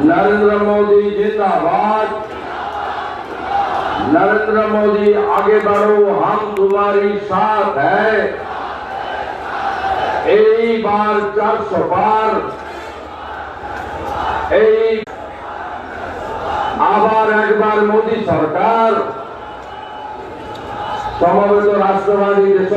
नरेंद्र मोदी जिंदाबाद। नरेंद्र मोदी आगे बढ़ो, हम तुम्हारी साथ है। এই বার 400 বার, এই আবার একবার মোদী সরকার সমবেত রাষ্ট্রবাদী দেশ